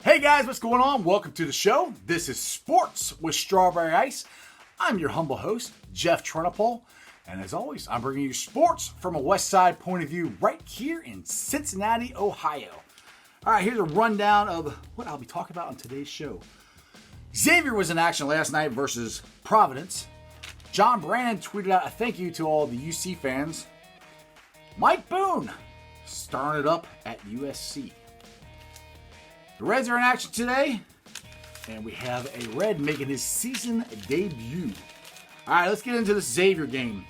Hey guys, what's going on? Welcome to the show. This is Sports with Strawberry Ice. I'm your humble host, Jeff Trenopole. And as always, I'm bringing you sports from a West Side point of view right here in Cincinnati, Ohio. All right, here's a rundown of what I'll be talking about on today's show. Xavier was in action last night versus Providence. John Brannen tweeted out a thank you to all the UC fans. Mike Boone starting it up at USC. The Reds are in action today, and we have a Red making his season debut. All right, let's get into this Xavier game.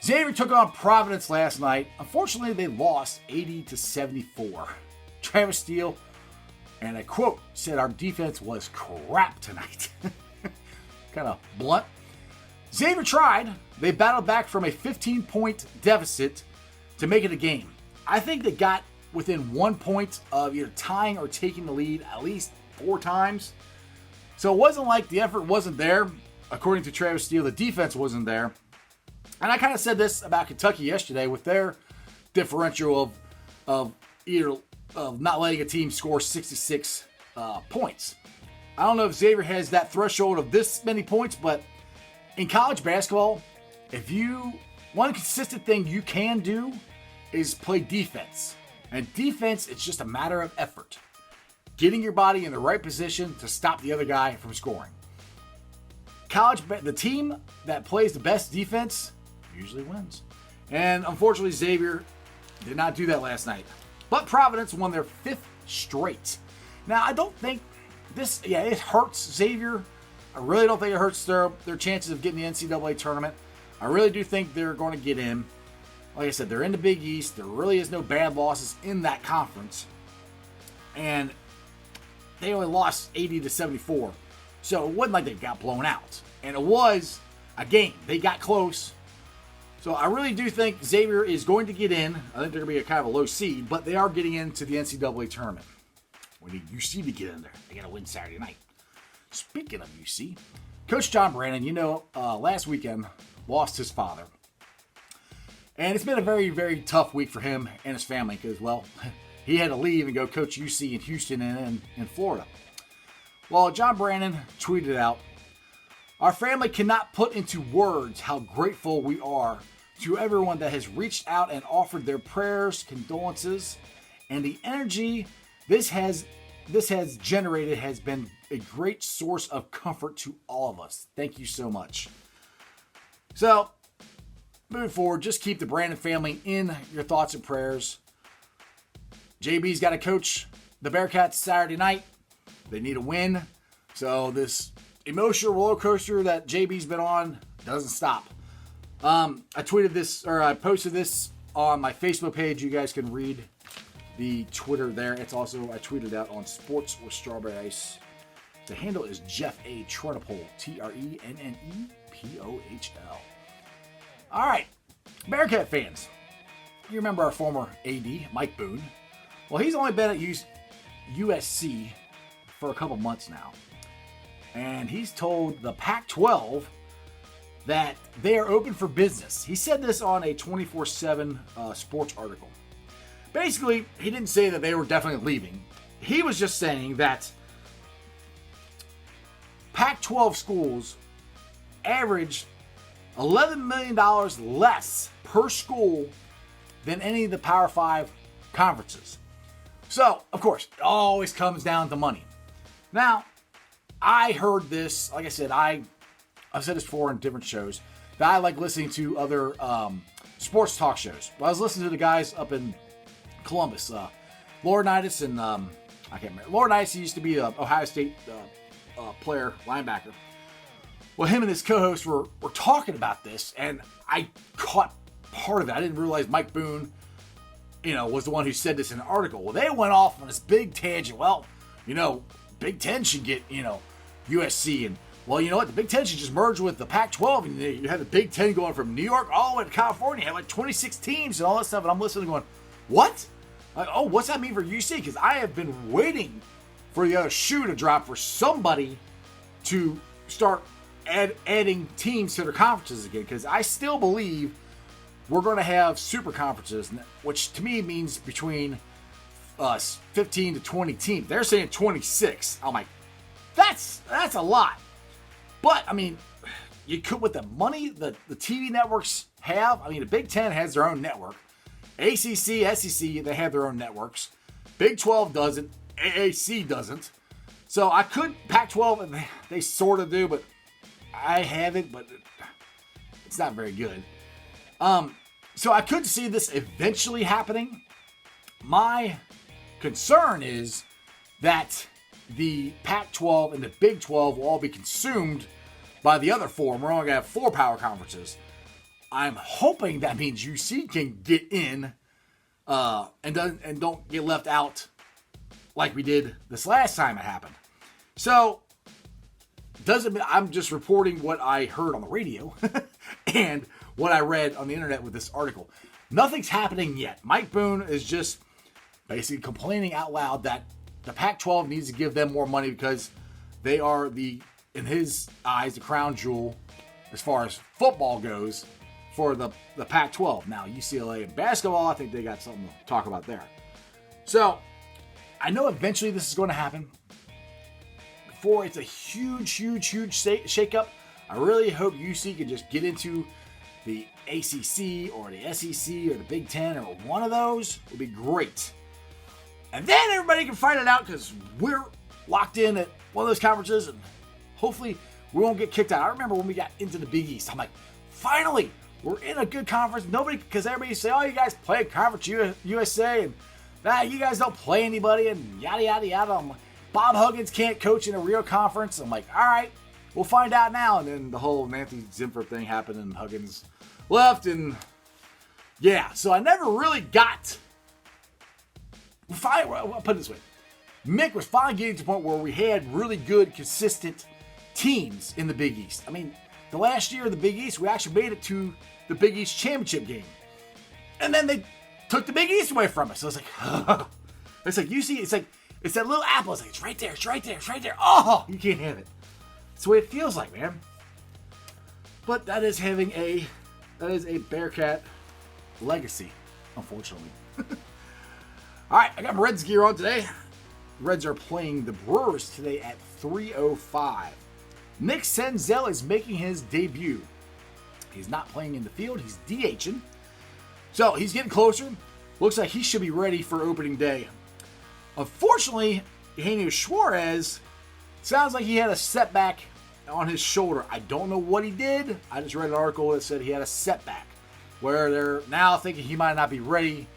Xavier took on Providence last night. Unfortunately, they lost 80-74. Travis Steele, and I quote, said our defense was crap tonight. Kind of blunt. Xavier tried. They battled back from a 15-point deficit to make it a game. I think they got within 1 point of either tying or taking the lead at least 4 times. So it wasn't like the effort wasn't there. According to Travis Steele, the defense wasn't there. And I kind of said this about Kentucky yesterday with their differential of not letting a team score 66 points. I don't know if Xavier has that threshold of this many points, but in college basketball, one consistent thing you can do is play defense. And defense, it's just a matter of effort. Getting your body in the right position to stop the other guy from scoring. The team that plays the best defense usually wins. And unfortunately, Xavier did not do that last night. But Providence won their 5th straight. Now, I don't think it hurts Xavier. I really don't think it hurts their chances of getting the NCAA tournament. I really do think they're going to get in. Like I said, they're in the Big East. There really is no bad losses in that conference. And they only lost 80-74. So it wasn't like they got blown out. And it was a game. They got close. So I really do think Xavier is going to get in. I think they're going to be a kind of a low seed, but they are getting into the NCAA tournament. We need UC to get in there. They got to win Saturday night. Speaking of UC, Coach John Brannen, last weekend lost his father. And it's been a very, very tough week for him and his family because, well, he had to leave and go coach UC in Houston and in Florida. Well, John Brannen tweeted out, "Our family cannot put into words how grateful we are to everyone that has reached out and offered their prayers, condolences, and the energy this has generated has been a great source of comfort to all of us. Thank you so much." So, moving forward, just keep the Brannen family in your thoughts and prayers. JB's got to coach the Bearcats Saturday night. They need a win. So this emotional roller coaster that JB's been on doesn't stop. I posted this on my Facebook page. You guys can read the Twitter there. It's also, I tweeted out on Sports with Strawberry Ice. The handle is Jeff A. Trenopole, TRENNEPOHL. All right, Bearcat fans, you remember our former AD, Mike Boone. Well, he's only been at USC for a couple months now. And he's told the Pac-12 that they are open for business. He said this on a 24/7 sports article. Basically, he didn't say that they were definitely leaving. He was just saying that Pac-12 schools average $11 million less per school than any of the Power 5 conferences. So, of course, it always comes down to money. Now, I heard this, like I said, I've said this before in different shows, that I like listening to other sports talk shows. Well, I was listening to the guys up in Columbus, Laurinaitis and, I can't remember. Laurinaitis used to be an Ohio State player, linebacker. Well, him and his co-host were talking about this, and I caught part of it. I didn't realize Mike Boone, was the one who said this in an article. Well, they went off on this big tangent. Well, Big Ten should get, USC. And, well, you know what? The Big Ten should just merge with the Pac-12. And you have the Big Ten going from New York all the way to California. You have like 26 teams and all that stuff. And I'm listening going, what? Like, oh, what's that mean for UC? Because I have been waiting for the other shoe to drop for somebody to start adding teams to their conferences again, because I still believe we're going to have super conferences, which to me means between 15 to 20 teams. They're saying 26. I'm like, that's a lot. But, I mean, you could, with the money the TV networks have, I mean, the Big Ten has their own network. ACC, SEC, they have their own networks. Big 12 doesn't. AAC doesn't. So I could, Pac-12, and they sort of do, but I have it, but it's not very good. So I could see this eventually happening. My concern is that the Pac-12 and the Big 12 will all be consumed by the other four. And we're only going to have 4 power conferences. I'm hoping that means UC can get in and don't get left out like we did this last time it happened. So, doesn't mean I'm just reporting what I heard on the radio and what I read on the internet with this article. Nothing's happening yet. Mike Boone is just basically complaining out loud that the Pac-12 needs to give them more money because they are in his eyes, the crown jewel as far as football goes for the Pac-12. Now, UCLA and basketball, I think they got something to talk about there. So, I know eventually this is going to happen. Before it's a huge shakeup, I really hope UC can just get into the ACC or the SEC or the Big Ten or one of those. Would be great. And then everybody can fight it out because we're locked in at one of those conferences and hopefully we won't get kicked out. I remember when we got into the Big East, I'm like, finally, we're in a good conference. Because everybody say, oh, you guys play Conference USA and you guys don't play anybody and yada, yada, yada. I'm like, Bob Huggins can't coach in a real conference. I'm like, all right, we'll find out now. And then the whole Nancy Zimper thing happened and Huggins left. And yeah, so I never really got... I'll put it this way. Mick was finally getting to the point where we had really good, consistent teams in the Big East. I mean, the last year of the Big East, we actually made it to the Big East championship game. And then they took the Big East away from us. So it's like, it's like, you see, it's like, it's that little apple. It's like, it's right there, it's right there, it's right there. Oh, you can't have it. That's the way it feels like, man. But that is a Bearcat legacy, unfortunately. All right, I got my Reds gear on today. Reds are playing the Brewers today at 3:05. Nick Senzel is making his debut. He's not playing in the field. He's DHing. So he's getting closer. Looks like he should be ready for opening day. Unfortunately, Eugenio Suarez sounds like he had a setback on his shoulder. I don't know what he did. I just read an article that said he had a setback where they're now thinking he might not be ready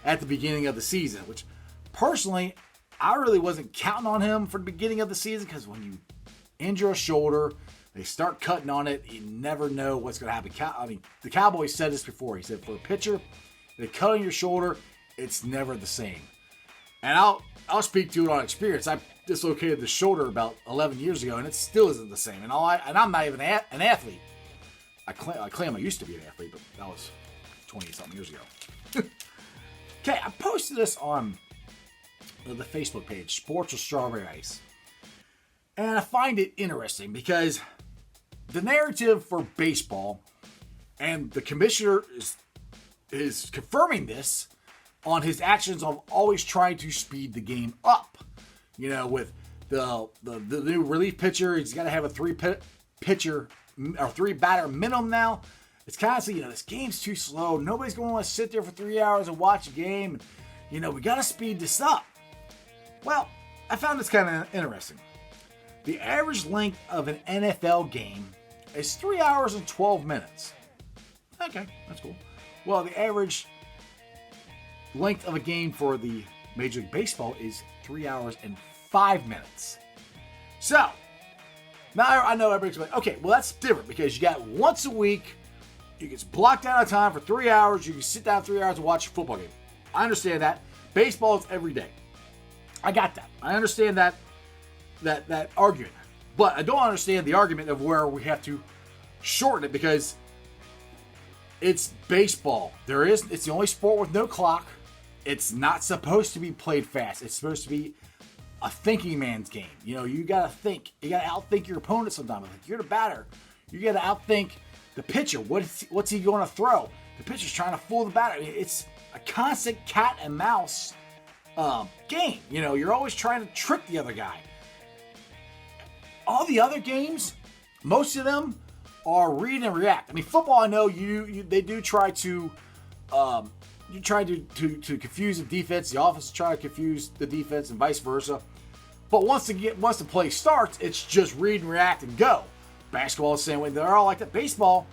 at the beginning of the season, which personally, I really wasn't counting on him for the beginning of the season because when you injure a shoulder, they start cutting on it. You never know what's going to happen. I mean, the Cowboys said this before. He said, for a pitcher, they cut on your shoulder, it's never the same. And I'll speak to it on experience. I dislocated the shoulder about 11 years ago, and it still isn't the same. And I'm not even an athlete. I claim I used to be an athlete, but that was 20-something years ago. Okay, I posted this on the Facebook page, Sports with Strawberry Ice. And I find it interesting because the narrative for baseball, and the commissioner is confirming this on his actions of always trying to speed the game up. You know, with the new relief pitcher, he's got to have a 3-pitcher or 3-batter minimum now. It's constantly, this game's too slow. Nobody's going to want to sit there for 3 hours and watch a game. We got to speed this up. Well, I found this kind of interesting. The average length of an NFL game is 3 hours and 12 minutes. Okay, that's cool. Well, the average length of a game for the Major League Baseball is 3 hours and 5 minutes. So, now I know everybody's like, okay, well, that's different because you got once a week, you get blocked out of time for 3 hours, you can sit down 3 hours and watch a football game. I understand that. Baseball is every day. I got that. I understand that argument. But I don't understand the argument of where we have to shorten it because it's baseball. It's the only sport with no clock. It's not supposed to be played fast. It's supposed to be a thinking man's game. You got to think. You got to outthink your opponent sometimes. Like you're the batter. You got to outthink the pitcher. What's he going to throw? The pitcher's trying to fool the batter. It's a constant cat and mouse game. You know, you're always trying to trick the other guy. All the other games, most of them are read and react. I mean, football, I know they do try to to confuse the defense. The offense try to confuse the defense and vice versa. But once the play starts, it's just read and react and go. Basketball is the same way. They're all like that. Baseball,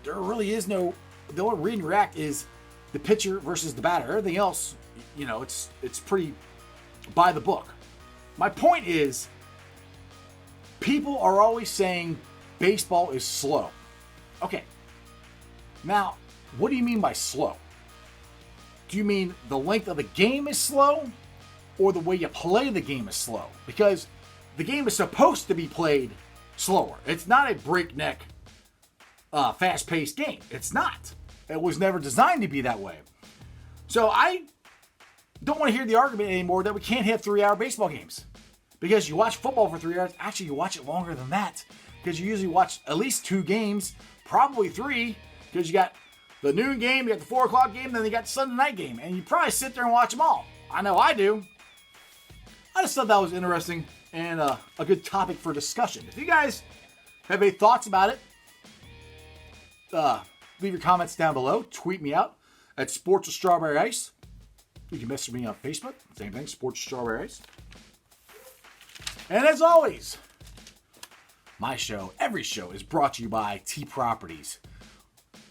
there really is no. The only read and react is the pitcher versus the batter. Everything else, you know, it's pretty by the book. My point is, people are always saying baseball is slow. Okay. Now, what do you mean by slow? Do you mean the length of the game is slow, or the way you play the game is slow? Because the game is supposed to be played slower. It's not a breakneck, fast-paced game. It's not. It was never designed to be that way. So I don't want to hear the argument anymore that we can't have 3-hour baseball games. Because you watch football for 3 hours. Actually, you watch it longer than that. Because you usually watch at least 2 games, probably 3. Because you got the noon game, you got the 4 o'clock game, then you got the Sunday night game. And you probably sit there and watch them all. I know I do. I just thought that was interesting and a good topic for discussion. If you guys have any thoughts about it, leave your comments down below. Tweet me out at Sports with Strawberry Ice. You can message me on Facebook. Same thing, Sports with Strawberry Ice. And as always, my show, every show, is brought to you by T Properties.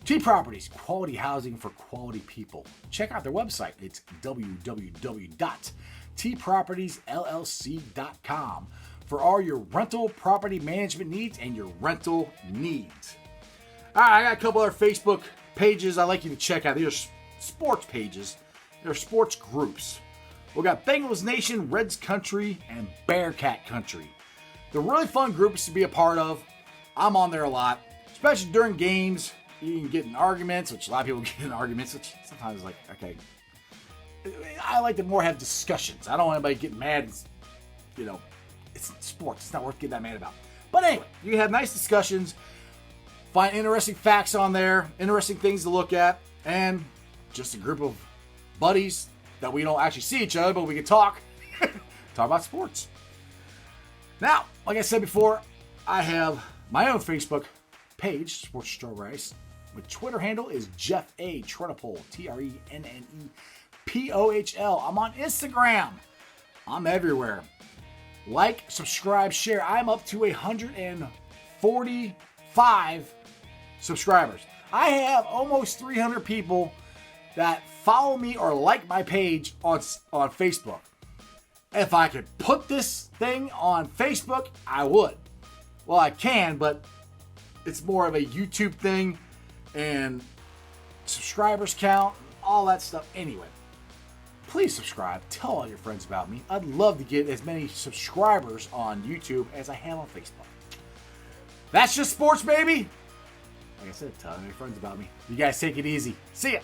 T Properties, quality housing for quality people. Check out their website. It's www.tpropertiesllc.com for all your rental property management needs and your rental needs. All right, I got a couple other Facebook pages I'd like you to check out. These are sports pages. They're sports groups. We got Bengals Nation, Reds Country, and Bearcat Country. They're really fun groups to be a part of. I'm on there a lot, especially during games. You can get in arguments, which a lot of people get in arguments, which sometimes is like, okay. I like to more have discussions. I don't want anybody getting mad. You know, it's sports. It's not worth getting that mad about. But anyway, you can have nice discussions, find interesting facts on there, interesting things to look at, and just a group of buddies that we don't actually see each other, but we can talk about sports. Now, like I said before, I have my own Facebook page, Sports Strawberry Ice. My Twitter handle is Jeff A. Trenopole, TRENNEPOHL. I'm on Instagram. I'm everywhere. Like, subscribe, share. I'm up to 145 subscribers. I have almost 300 people that follow me or like my page on Facebook. If I could put this thing on Facebook, I would. Well, I can, but it's more of a YouTube thing and subscribers count, all that stuff. Anyway, please subscribe. Tell all your friends about me. I'd love to get as many subscribers on YouTube as I have on Facebook. That's just sports, baby. Like I said, tell your friends about me. You guys take it easy. See ya.